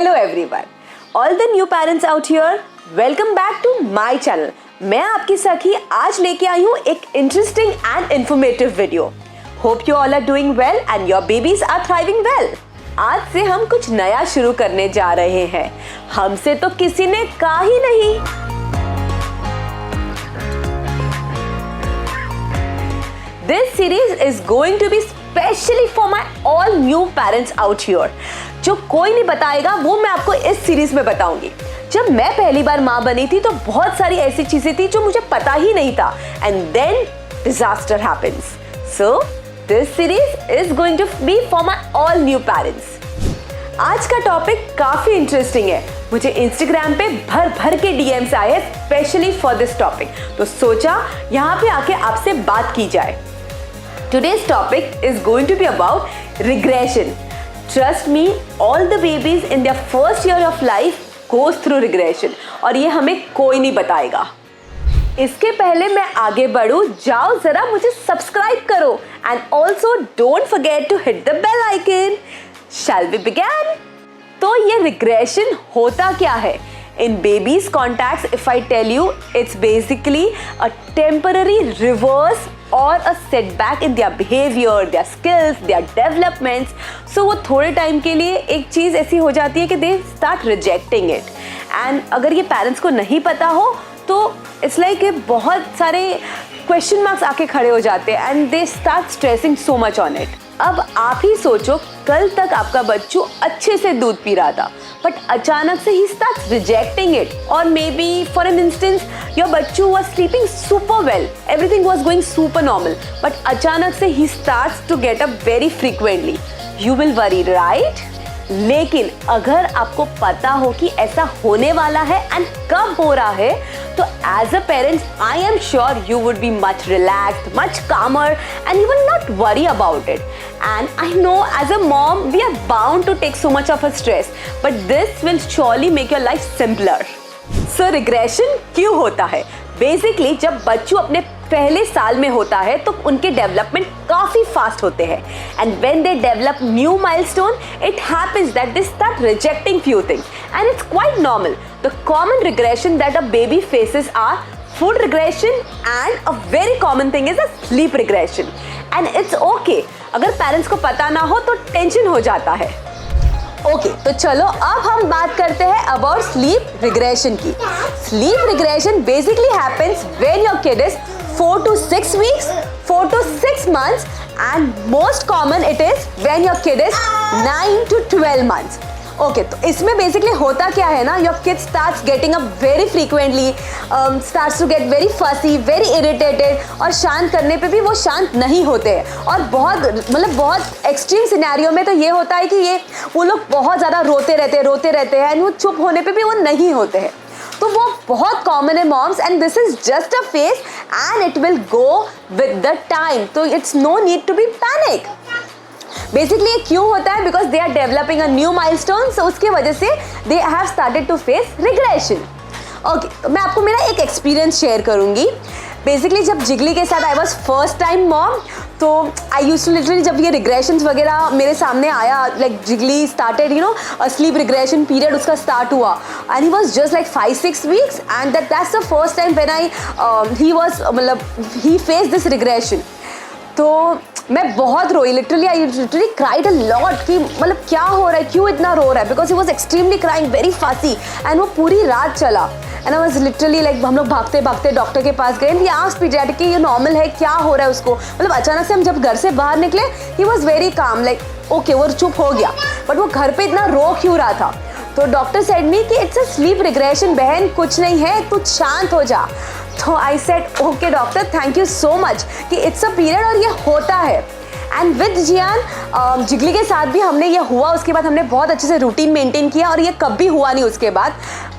Hello everyone, all the new parents out here, welcome back to my channel. मैं आपकी सखी आज लेके आई हूँ एक interesting and informative video. Hope you all are doing well and your babies are thriving well. आज से हम कुछ नया शुरू करने जा रहे हैं. हमसे तो किसी ने कहा ही नहीं. This series is going to be specially for my all new parents out here. जो कोई नहीं बताएगा वो मैं आपको इस सीरीज में बताऊंगी. जब मैं पहली बार माँ बनी थी तो बहुत सारी ऐसी चीजें थी जो मुझे पता ही नहीं था. And then disaster happens. So this series is going to be for my all new parents. आज का टॉपिक काफी इंटरेस्टिंग है. मुझे इंस्टाग्राम पे भर भर के डीएम्स आए हैं स्पेशली फॉर दिस टॉपिक. तो सोचा यहाँ पे आके आपसे बात की जाए. Today's topic is going to be about regression. Trust me, all the babies in their first year of life goes through regression. और ये हमें कोई नहीं बताएगा. इसके पहले मैं आगे बढ़ूं, जाओ जरा मुझे सब्सक्राइब करो. And also don't forget to hit the bell icon. Shall we begin? तो ये regression होता क्या है? In babies' contacts, if I tell you, it's basically a temporary reverse or a setback in their behavior, their skills, their developments. So वो थोड़े time के लिए एक चीज़ ऐसी हो जाती है कि they start rejecting it. And अगर ये parents को नहीं पता हो तो it's like बहुत सारे question marks आके खड़े हो जाते हैं and they start stressing so much on it. अब आप ही सोचो, कल तक आपका बच्चू अच्छे से दूध पी रहा था बट अचानक से ही starts rejecting it. Or maybe for an instance your Bachchu was sleeping super well, everything was going super normal, but अचानक से he starts to get up very frequently. You will worry, right? लेकिन अगर आपको पता हो कि ऐसा होने वाला है एंड कब हो रहा है तो as a parents I am sure you would be much relaxed, much calmer and you will not worry about it. And I know as a mom we are bound to take so much of a stress but this will surely make your life simpler. So regression क्यों होता है? Basically जब बच्चों अपने पहले साल में होता है तो उनके डेवलपमेंट काफी फास्ट होते हैं and when they develop new milestone it happens that they start rejecting few things and it's quite normal. The common regression that a baby faces are food regression and a very common thing is a sleep regression and it's okay. अगर parents को पता ना हो तो tension हो जाता है. Okay तो चलो अब हम बात करते हैं अबाउट स्लीप रिग्रेशन की. Sleep regression basically happens when your kid is 4 to 6 weeks, 4 to 6 months and most common it is when your kid is 9 to 12 months. Okay तो इसमें बेसिकली होता क्या है ना, your kid starts getting up very frequently, starts to get very fussy, very irritated और शांत करने पे भी वो शांत नहीं होते हैं. और बहुत एक्सट्रीम सिनेरियो में तो ये होता है कि वो लोग बहुत ज़्यादा रोते रहते हैं एंड वो चुप होने पे भी वो नहीं होते हैं. तो वो बहुत कॉमन है moms and this is just a phase and it will go with the time. तो it's no need to be panic. Basically ये क्यों होता है? Because they are developing a new milestone, so उसके वजह से they have started to face regression. Okay तो मैं आपको मेरा एक एक्सपीरियंस शेयर करूंगी. बेसिकली जब जिगली के साथ I was first time mom तो आई यूज्ड टू लिटरली जब ये रिग्रेशंस वगैरह मेरे सामने आया, like Jiggly started you know sleep regression period उसका स्टार्ट हुआ and he was just like 5-6 weeks and that's the first time when he face this regression. तो मैं बहुत रोई, literally I literally cried a lot कि क्या हो रहा है, क्यों इतना रो रहा है, because he was extremely crying very फासी एंड वो पूरी रात चला. And I was literally like हम लोग भागते भागते डॉक्टर के पास गए. ही आस्क्ड पीडियाट्रिक कि ये नॉर्मल है, क्या हो रहा है उसको. अचानक से हम जब घर से बाहर निकले he was very calm, like okay वो चुप हो गया बट वो घर पे इतना रो क्यों रहा था. तो डॉक्टर सेड मी कि इट्स अ स्लीप रिग्रेशन बहन, कुछ नहीं है, तू शांत हो जा. तो I said okay doctor thank you so much कि इट्स अ पीरियड और ये होता है. एंड विद जियान जिगली के साथ भी हमने ये हुआ, उसके बाद हमने बहुत अच्छे से रूटीन मेंटेन किया और ये कभी हुआ नहीं उसके बाद.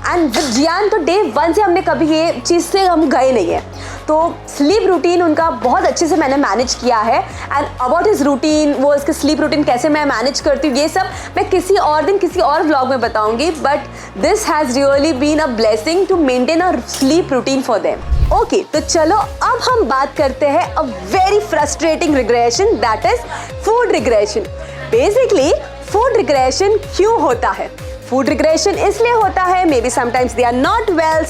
एंड विद जियान तो डे 1 से हमने कभी ये चीज़ से हम गए नहीं हैं. तो स्लीप रूटीन उनका बहुत अच्छे से मैंने मैनेज किया है एंड अबाउट हिज रूटीन, वो इसके स्लीप रूटीन कैसे मैं मैनेज करती हूँ ये सब मैं किसी और दिन किसी और व्लॉग में बताऊँगी. But this has really been a blessing to maintain a sleep routine for them. Okay तो चलो अब हम बात करते हैं a very frustrating regression that is food regression. Basically food regression क्यों होता है? फूड रिग्रेशन इसलिए होता है, maybe sometimes they are not well,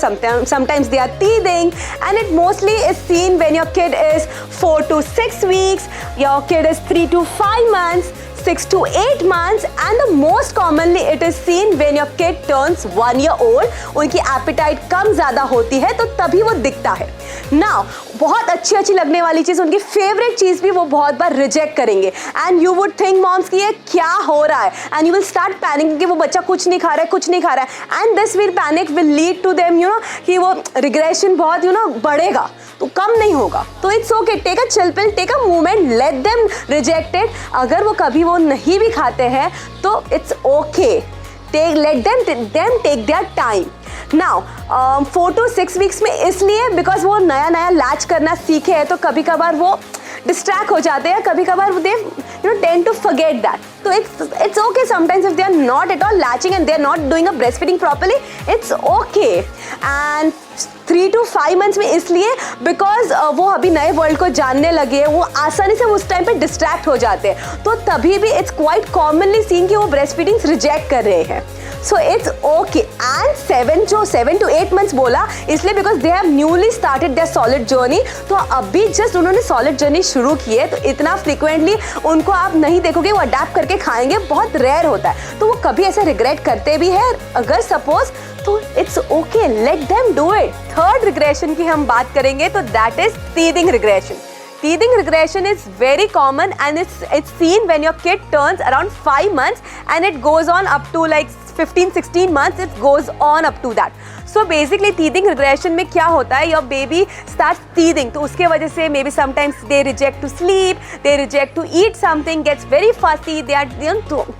sometimes they are teething, and it mostly is seen when your kid is 4 to 6 weeks, your kid is 3 to 5 months, 6 to 8 months, and the most commonly it is seen when your kid turns 1 year old. उनकी appetite कम ज़्यादा होती है तो तभी वो दिखता है. Now, बहुत अच्छी लगने वाली चीज़, उनकी फेवरेट चीज़ भी वो बहुत बार रिजेक्ट करेंगे, and you would think moms कि ये क्या हो रहा है, and you will start panic कि वो बच्चा कुछ नहीं खा रहा है, and this will panic will lead to them कि वो रिग्रेशन बहुत बढ़ेगा, तो कम नहीं होगा. तो it's okay, take a chill pill, take a movement, let them reject it. अगर वो कभी वो नहीं भी खाते हैं तो it's okay, let them take their time. Now 4 to 6 weeks में इसलिए बिकॉज वो नया लैच करना सीखे हैं, तो कभी कभार वो डिस्ट्रैक्ट हो जाते हैं, कभी कभार दे tend to forget that. So it's okay sometimes if they are not at all latching and they are not doing a breastfeeding properly, it's okay. And 3 to 5 months में इसलिए बिकॉज वो अभी नए वर्ल्ड को जानने लगे हैं, वो आसानी से उस टाइम पे डिस्ट्रैक्ट हो जाते हैं, तो तभी भी इट्स क्वाइट कॉमनली सीन कि वो ब्रेस्ट फीडिंग रिजेक्ट कर रहे हैं. So it's okay. And 7 to 8 months बोला इसलिए because they have newly started their solid journey. तो अभी जस्ट उन्होंने सॉलिड जर्नी शुरू की है, तो इतना फ्रिक्वेंटली उनको आप नहीं देखोगे वो अडेप्ट करके खाएंगे, बहुत रेयर होता है, तो वो कभी ऐसे रिग्रेट करते भी है अगर सपोज, तो it's okay, let them do it. Third regression की हम बात करेंगे तो that is teething regression. Teething regression is very common and it's seen when your kid turns around 5 months and it goes on up to like 15-16 months, it goes on up to that. So basically teething regression में क्या होता है, your baby starts teething, तो उसके वजह से maybe sometimes they reject to sleep, they reject to eat something, gets very fussy, they are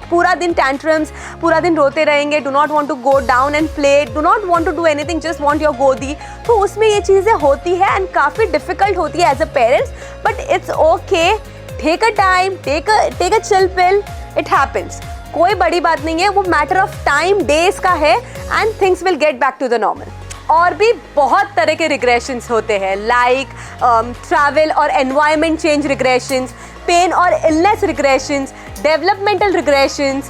पूरा दिन tantrums, पूरा दिन रोते रहेंगे, do not want to go down and play, do not want to do anything, just want your गोदी. तो उसमें ये चीज़ें होती है and काफ़ी difficult होती है as a parents, but it's okay, take a time, take a chill pill, it happens. कोई बड़ी बात नहीं है, वो मैटर ऑफ टाइम, डेज का है, and things will get back to the normal. और भी बहुत तरह के रिग्रेशंस होते हैं, लाइक ट्रैवल और एनवायरनमेंट चेंज रिग्रेशंस, पेन और illness regressions, developmental regressions,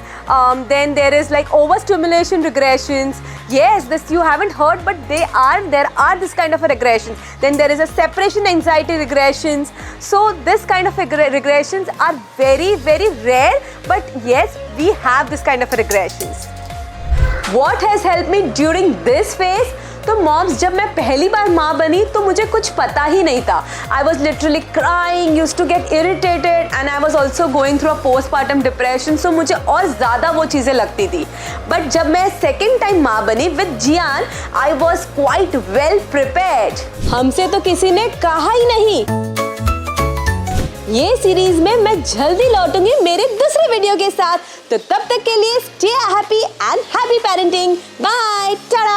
then there is like overstimulation regressions. Yes, this you haven't heard, but there are this kind of a regressions. Then there is a separation anxiety regressions. So this kind of regressions are very, very rare, but yes, we have this kind of regressions. What has helped me during this phase? तो moms, जब मैं पहली बार माँ बनी तो मुझे कुछ पता ही नहीं था. I was literally crying, used to get irritated, and I was also going through a postpartum depression. So मुझे और ज़्यादा वो चीज़ें लगती थी. बट जब मैं सेकेंड टाइम माँ बनी with Jiyan, I was quite well prepared. हमसे तो किसी ने कहा ही नहीं. ये सीरीज में मैं जल्दी लौटूंगी मेरे दूसरे वीडियो के साथ. तो तब तक के लिए stay happy and happy parenting. Bye, Tata.